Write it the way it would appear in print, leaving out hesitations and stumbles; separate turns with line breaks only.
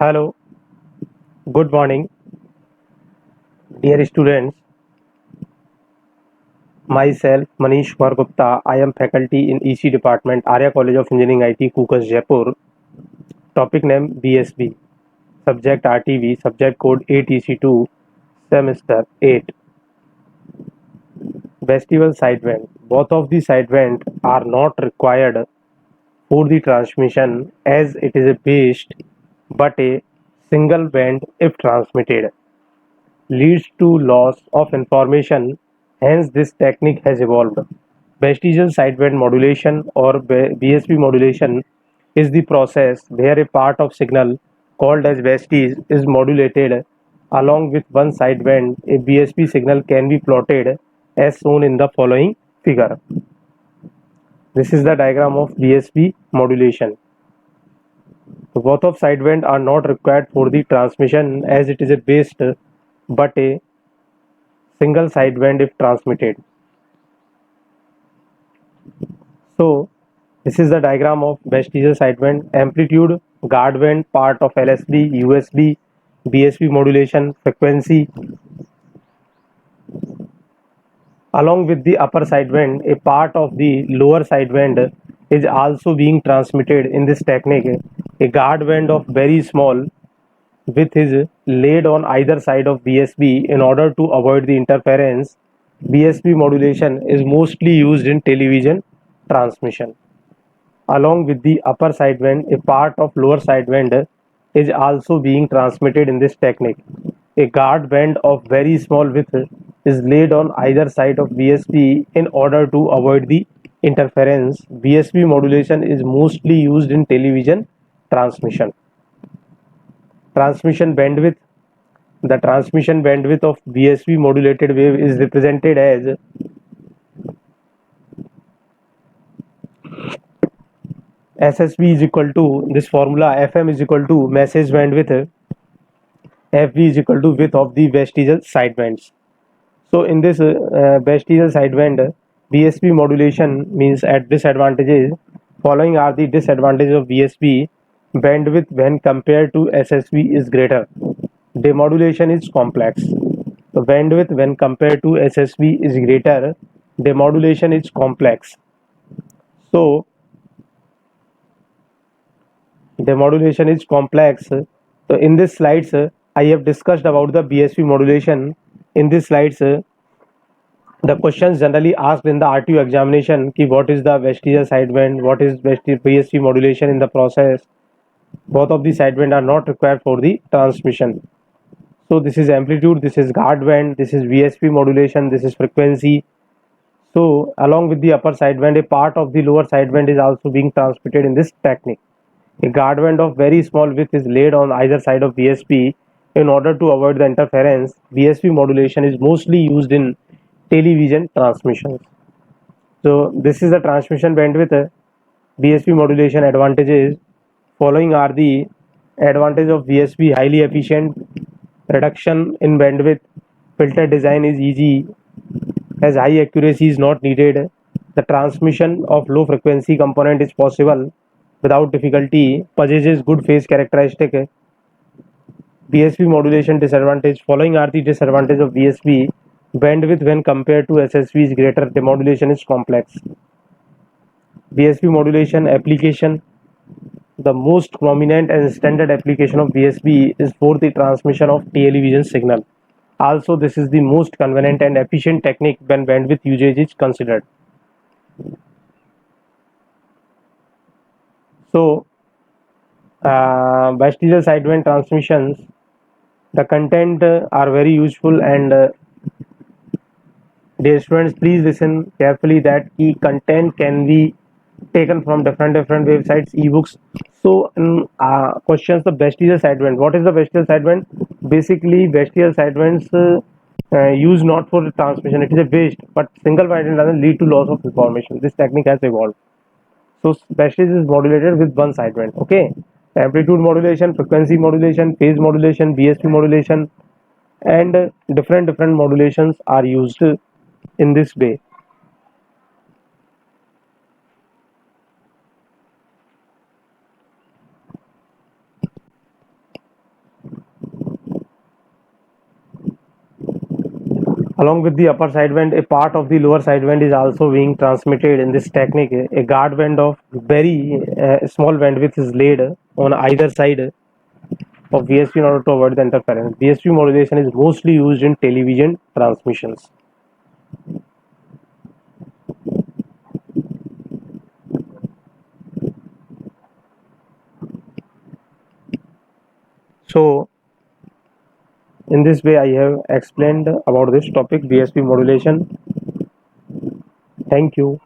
Hello, good morning, dear students. Myself, Manish Kumar Gupta. I am faculty in EC Department, Arya College of Engineering IT, Kukas, Jaipur. Topic name BSB. Subject RTV. Subject code 8EC2. Semester 8. Vestibular sideband. Both of the sideband are not required for the transmission as it is a based but a single band if transmitted leads to loss of information. Hence, this technique has evolved. Vestigial sideband modulation or BSP modulation is the process where a part of signal called as vestige is modulated along with one sideband. A BSP signal can be plotted as shown in the following figure. This is the diagram of BSP modulation. So both of sideband are not required for the transmission as it is a based but a single sideband if transmitted. So this is the diagram of vestigial sideband, amplitude, guard band, part of LSB, USB, BSP modulation, frequency. Along with the upper sideband, a part of the lower sideband is also being transmitted in this technique. A guard band of very small width is laid on either side of BSP in order to avoid the interference. BSP modulation is mostly used in television transmission. Along with the upper sideband, a part of lower sideband is also being transmitted in this technique. A guard band of very small width is laid on either side of BSP in order to avoid the interference. BSP modulation is mostly used in television transmission. Transmission bandwidth. The transmission bandwidth of BSP modulated wave is represented as SSB is equal to this formula FM is equal to message bandwidth, FB is equal to width of the vestigial sidebands. So in this vestigial sideband, BSP modulation means at disadvantages. Following are the disadvantages of BSP. Bandwidth when compared to SSB is greater. Demodulation is complex. So bandwidth when compared to SSB is greater. Demodulation is complex. So demodulation is complex. So in this slides, I have discussed about the BSP modulation. In this slides, the questions generally asked in the RTO examination ki what is the vestigial sideband, what is BSP modulation in the process. Both of the sideband are not required for the transmission. So this is amplitude, this is guard band, this is BSP modulation, this is frequency. So along with the upper sideband, a part of the lower sideband is also being transmitted in this technique. A guard band of very small width is laid on either side of BSP in order to avoid the interference. BSP modulation is mostly used in television transmissions. So this is the transmission bandwidth. BSP modulation advantages. Following are the advantage of BSP: highly efficient, reduction in bandwidth, filter design is easy, as high accuracy is not needed. The transmission of low frequency component is possible without difficulty. Possesses good phase characteristic. BSP modulation disadvantage. Following are the disadvantages of BSP. Bandwidth when compared to SSB is greater. Demodulation is complex. BSP modulation application. The most prominent and standard application of BSP is for the transmission of television signal. Also, this is the most convenient and efficient technique when bandwidth usage is considered. So, vestigial sideband transmissions, the content are very useful, and dear students, please listen carefully that key content can be taken from different websites, ebooks. So questions: the vestigial sideband. What is the vestigial sideband? Basically, vestigial sidebands used not for transmission. It is a waste, but single sideband doesn't lead to loss of information. This technique has evolved. So vestige is modulated with one sideband. Okay, amplitude modulation, frequency modulation, phase modulation, BSP modulation, and different modulations are used in this way. Along with the upper sideband, a part of the lower sideband is also being transmitted in this technique. A guard band of very small bandwidth is laid on either side of VSP in order to avoid the interference. VSP modulation is mostly used in television transmissions. So, in this way, I have explained about this topic, VSP modulation. Thank you.